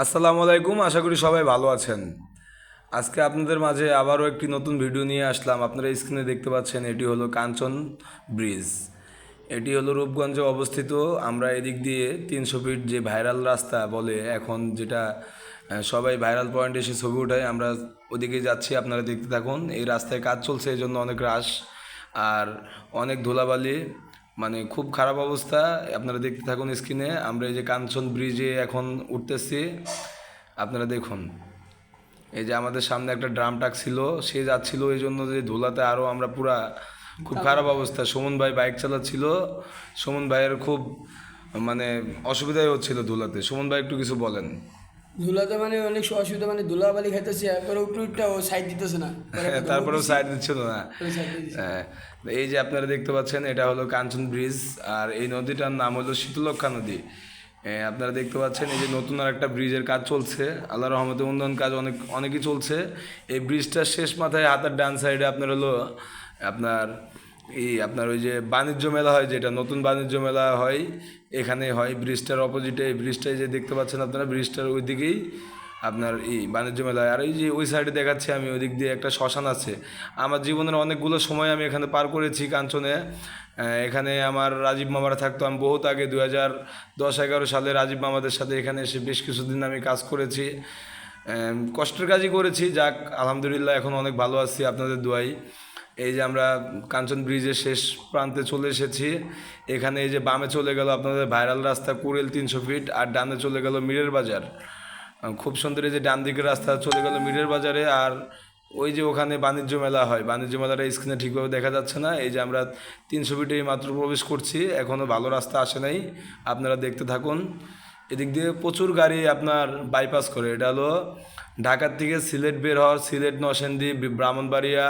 আসসালামু আলাইকুম, আশা করি সবাই ভালো আছেন। আজকে আপনাদের মাঝে আবারও একটি নতুন ভিডিও নিয়ে আসলাম। আপনারা স্ক্রিনে দেখতে পাচ্ছেন, এটি হলো কাঞ্চন ব্রিজ। এটি হলো রূপগঞ্জে অবস্থিত। আমরা এদিক দিয়ে 300 ফিট যে ভাইরাল রাস্তা বলে এখন, যেটা সবাই ভাইরাল পয়েন্টে এসে ছবি ওঠায়, আমরা ওদিকে যাচ্ছি। আপনারা দেখতে থাকুন। এই রাস্তায় কাজ চলছে, এই জন্য অনেক রাশ আর অনেক ধুলাবালি, মানে খুব খারাপ অবস্থা। আপনারা দেখতে থাকুন স্ক্রিনে। আমরা এই যে কাঞ্চন ব্রিজে এখন উঠতেছি, আপনারা দেখুন। এই যে আমাদের সামনে একটা ড্রাম ট্রাক ছিল, সে যাচ্ছিল, এই জন্য যে ধুলাতে আরও আমরা পুরা খুব খারাপ অবস্থা। সুমন ভাই বাইক চালাচ্ছিল, সুমন ভাইয়ের খুব মানে অসুবিধাই হচ্ছিল ধুলাতে। সুমন ভাই একটু কিছু বলেন। ধুলাতে মানে অনেক অসুবিধা, মানে ধুলাবালি খাইতেছে, একবার উপরে উঠটা ও সাইড দিতেছে না, পরে একটা দৌড় তারপরেও দিছি, সাইড দিচ্ছিল না। পরে সাইড দিয়ে দিছি। হ্যাঁ, এই যে আপনারা দেখতে পাচ্ছেন, এটা হলো কাঞ্চন ব্রিজ। আর এই নদীটার নাম হলো শীতলক্ষা নদী। আপনারা দেখতে পাচ্ছেন, এই যে নতুন আর একটা ব্রিজের কাজ চলছে। আল্লাহর রহমতে উন্নয়ন কাজ অনেকই চলছে। এই ব্রিজটার শেষ মাথায় হাতের ডান সাইডে আপনার হলো আপনার আপনার ওই যে বাণিজ্য মেলা হয়, যেটা নতুন বাণিজ্য মেলা হয়, এখানে হয়। ব্রিজটার অপোজিটে এই ব্রিজটাই যে দেখতে পাচ্ছেন আপনারা, ব্রিজটার ওই দিকেই আপনার বাণিজ্য মেলায়। আর এই যে ওই সাইডে দেখাচ্ছি আমি, ওই দিক দিয়ে একটা শ্মশান আছে। আমার জীবনের অনেকগুলো সময় আমি এখানে পার করেছি কাঞ্চনে। এখানে আমার রাজীব মামারা থাকতো। আমি বহুত আগে 2010-11 সালে রাজীব মামাদের সাথে এখানে এসে বেশ কিছুদিন আমি কাজ করেছি। কষ্টের কাজই করেছি, যাক আলহামদুলিল্লাহ এখন অনেক ভালো আছি আপনাদের দোয়াই। এই যে আমরা কাঞ্চন ব্রিজের শেষ প্রান্তে চলে এসেছি। এখানে এই যে বামে চলে গেল আপনাদের ভাইরাল রাস্তা কুড়েল 300 ফিট, আর ডানে চলে গেল মিরের বাজার। খুব সুন্দর। এই যে ডান দিকের রাস্তা চলে গেল মিরের বাজারে, আর ওই যে ওখানে বাণিজ্য মেলা হয়। বাণিজ্য মেলাটা স্ক্রিনে ঠিকভাবে দেখা যাচ্ছে না। এই যে আমরা 300 ফিটেই মাত্র প্রবেশ করছি, এখনও ভালো রাস্তা আসে নাই। আপনারা দেখতে থাকুন। এদিক দিয়ে প্রচুর গাড়ি আপনার বাইপাস করে। এটা হলো ঢাকার থেকে সিলেট বের হওয়ার, সিলেট, নরসিংদী, ব্রাহ্মণবাড়িয়া,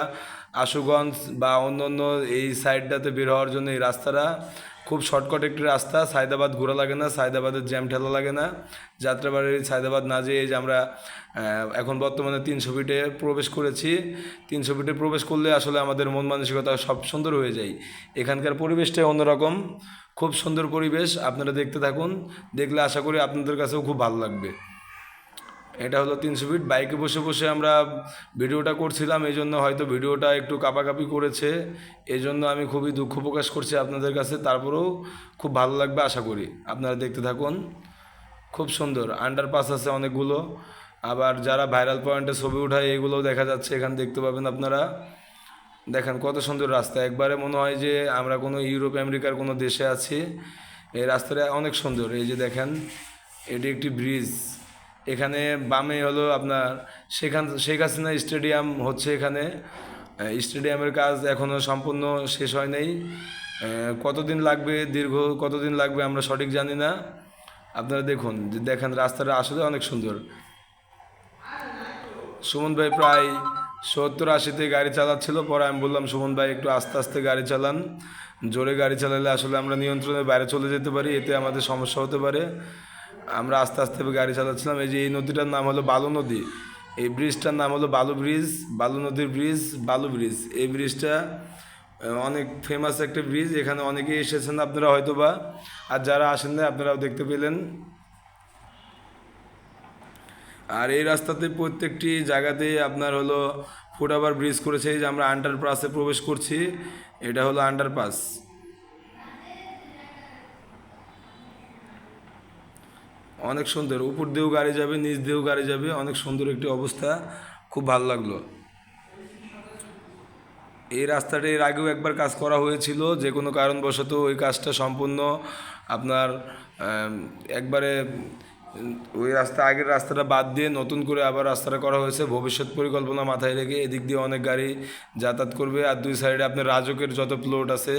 আশুগঞ্জ বা অন্য অন্য এই সাইডটাতে বের হওয়ার জন্য এই রাস্তাটা খুব শর্টকাট একটি রাস্তা। সায়দাবাদ ঘোরা লাগে না, সায়দাবাদের জ্যাম ঠেলা লাগে না। যাত্রাবাড়ির সায়দাবাদ না যেয়ে এই যে আমরা এখন বর্তমানে 300 ফিটে প্রবেশ করেছি। 300 ফিটে প্রবেশ করলে আসলে আমাদের মন মানসিকতা সব সুন্দর হয়ে যায়। এখানকার পরিবেশটাই অন্যরকম, খুব সুন্দর পরিবেশ। আপনারা দেখতে থাকুন, দেখলে আশা করি আপনাদের কাছেও খুব ভালো লাগবে। এটা হলো 300 ফিট। বাইকে বসে বসে আমরা ভিডিওটা করছিলাম, এই জন্য হয়তো ভিডিওটা একটু কাঁপাকাঁপি করেছে। এই জন্য আমি খুবই দুঃখ প্রকাশ করছি আপনাদের কাছে। তারপরেও খুব ভালো লাগবে আশা করি। আপনারা দেখতে থাকুন। খুব সুন্দর আন্ডারপাস আছে অনেকগুলো। আবার যারা ভাইরাল পয়েন্টে ছবি উঠায়, এগুলোও দেখা যাচ্ছে এখানে, দেখতে পাবেন আপনারা। দেখেন কত সুন্দর রাস্তা, একবারে মনে হয় যে আমরা কোনো ইউরোপ আমেরিকার কোনো দেশে আছি। এই রাস্তাটা অনেক সুন্দর। এই যে দেখেন, এটি একটি ব্রিজ। এখানে বামে হলো আপনার শেখ হাসিনা স্টেডিয়াম হচ্ছে এখানে। স্টেডিয়ামের কাজ এখনও সম্পূর্ণ শেষ হয় নাই। কতদিন লাগবে, দীর্ঘ কতদিন লাগবে আমরা সঠিক জানি না। আপনারা দেখুন, যে দেখেন রাস্তাটা আসলে অনেক সুন্দর। সুমন ভাই প্রায় 70-80-তে গাড়ি চালাচ্ছিল। পরে আমি বললাম, সুমন ভাই একটু আস্তে আস্তে গাড়ি চালান। জোরে গাড়ি চালালে আসলে আমরা নিয়ন্ত্রণের বাইরে চলে যেতে পারি, এতে আমাদের সমস্যা হতে পারে। আমরা আস্তে আস্তে গাড়ি চালাচ্ছিলাম। এই যে এই নদীটার নাম হলো বালু নদী। এই ব্রিজটার নাম হলো বালু ব্রিজ, বালু নদীর ব্রিজ, বালু ব্রিজ। এই ব্রিজটা অনেক ফেমাস একটা ব্রিজ। এখানে অনেকেই এসেছেন আপনারা হয়তো বা, আর যারা আসেন না আপনারাও দেখতে পেলেন। আর এই রাস্তাতে প্রত্যেকটি জায়গাতে আপনার হলো ফুটওভার ব্রিজ করেছে। এই যে আমরা আন্ডারপাসে প্রবেশ করছি, এটা হলো আন্ডারপাস। অনেক সুন্দর, উপর দিয়েও গাড়ি যাবে, নিচ দিয়েও গাড়ি যাবে, অনেক সুন্দর একটি অবস্থা। খুব ভালো লাগলো। এই রাস্তাটা এর আগেও একবার কাজ করা হয়েছিল, যে কোনো কারণবশত ওই কাজটা সম্পূর্ণ আপনার একবারে ওই রাস্তা, আগের রাস্তাটা বাদ দিয়ে নতুন করে আবার রাস্তাটা করা হয়েছে ভবিষ্যৎ পরিকল্পনা মাথায় রেখে। এদিক দিয়ে অনেক গাড়ি যাতায়াত করবে। আর দুই সাইডে আপনার রাজকের যত প্লট আছে,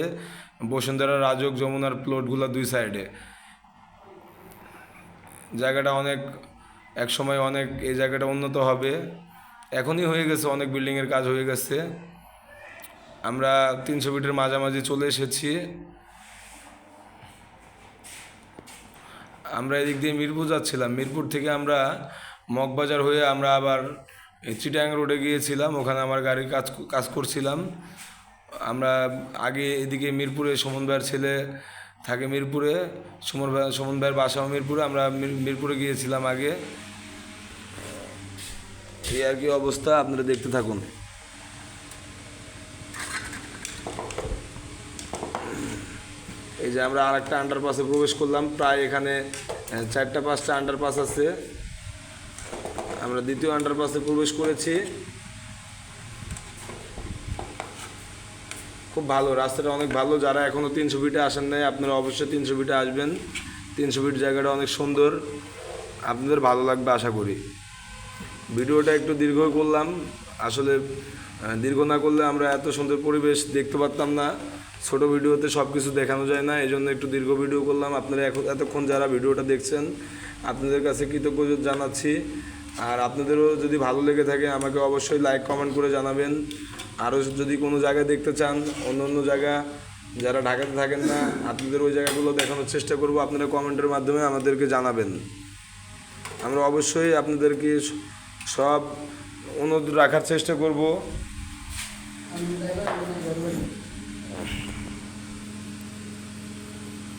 বসুন্ধরা, রাজক, যমুনার প্লটগুলো দুই সাইডে। জায়গাটা অনেক, এক সময় অনেক এই জায়গাটা উন্নত হবে। এখনই হয়ে গেছে, অনেক বিল্ডিংয়ের কাজ হয়ে গেছে। আমরা 300 ফিটের মাঝামাঝি চলে এসেছি। আমরা এদিক দিয়ে মিরপুর যাচ্ছিলাম। মিরপুর থেকে আমরা মগবাজার হয়ে আমরা আবার চিটাং রোডে গিয়েছিলাম। ওখানে আমার গাড়ির কাজ কাজ করছিলাম। আমরা আগে এদিকে মিরপুরে সুমন ভাইয়ের ছেলে থাকে মিরপুরে, সুমন ভাইয়ের বাসাও মিরপুরে। আমরা মিরপুরে গিয়েছিলাম আগে। এই আর কি অবস্থা, আপনারা দেখতে থাকুন। এই যে আমরা আর একটা আন্ডারপাসে প্রবেশ করলাম, প্রায় এখানে 4-5টা আন্ডারপাস আছে। আমরা দ্বিতীয় আন্ডারপাসে প্রবেশ করেছি। খুব ভালো, রাস্তাটা অনেক ভালো। যারা এখনও 300 ফিটে আসেন নাই, আপনারা অবশ্যই 300 ফিটে আসবেন। 300 ফিট জায়গাটা অনেক সুন্দর, আপনাদের ভালো লাগবে আশা করি। ভিডিওটা একটু দীর্ঘ করলাম, আসলে দীর্ঘ না করলে আমরা এত সুন্দর পরিবেশ দেখতে পারতাম না। ছোট ভিডিওতে সব কিছু দেখানো যায় না, এই জন্য একটু দীর্ঘ ভিডিও করলাম। আপনারা এতক্ষণ যারা ভিডিওটা দেখছেন, আপনাদের কাছে কৃতজ্ঞতা জানাচ্ছি। আর আপনাদেরও যদি ভালো লেগে থাকে আমাকে অবশ্যই লাইক কমেন্ট করে জানাবেন। আরও যদি কোনো জায়গায় দেখতে চান, অন্য অন্য জায়গা যারা ঢাকাতে থাকেন না, আপনাদের ওই জায়গাগুলো দেখানোর চেষ্টা করব। আপনারা কমেন্টের মাধ্যমে আমাদেরকে জানাবেন। আমরা অবশ্যই আপনাদেরকে সব অনুরোধ রাখার চেষ্টা করব।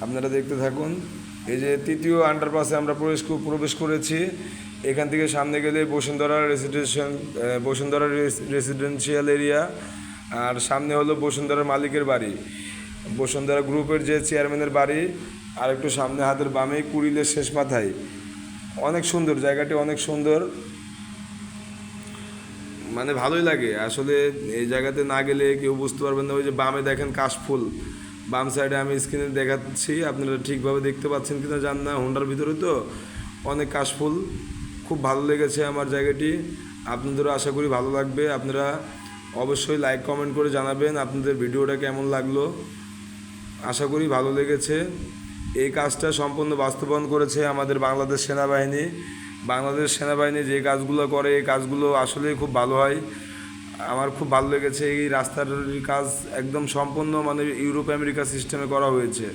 আপনারা দেখতে থাকুন। এই যে তৃতীয় আন্ডারপাসে আমরা প্রবেশ করেছি। এখান থেকে সামনে গেলে বসুন্ধরা রেসিডেন্সিয়াল এরিয়া, আর সামনে হলো বসুন্ধরার মালিকের বাড়ি, বসুন্ধরা গ্রুপের যে চেয়ারম্যানের বাড়ি। আর একটু সামনে হাতের বামে কুড়িলের শেষ মাথায়। অনেক সুন্দর জায়গাটি, অনেক সুন্দর, মানে ভালোই লাগে আসলে। এই জায়গাতে না গেলে কেউ বুঝতে পারবেন না। ওই যে বামে দেখেন কাশফুল, বাম সাইডে আমি স্ক্রিনে দেখাচ্ছি, আপনারা ঠিকভাবে দেখতে পাচ্ছেন কিনা জান না, হোন্ডার ভিতরে তো অনেক কাশফুল। খুব ভালো লেগেছে আমার জায়গাটি, আপনাদেরও আশা করি ভালো লাগবে। আপনারা অবশ্যই লাইক কমেন্ট করে জানাবেন আপনাদের ভিডিওটা কেমন লাগলো। আশা করি ভালো লেগেছে। এই কাজটা সম্পূর্ণ বাস্তবায়ন করেছে আমাদের বাংলাদেশ সেনাবাহিনী। বাংলাদেশ সেনাবাহিনী যে কাজগুলো করে, এই কাজগুলো আসলেই খুব ভালো হয়। আমার খুব ভালো লেগেছে। এই রাস্তার কাজ একদম সম্পূর্ণ মানে ইউরোপ আমেরিকা সিস্টেমে করা হয়েছে।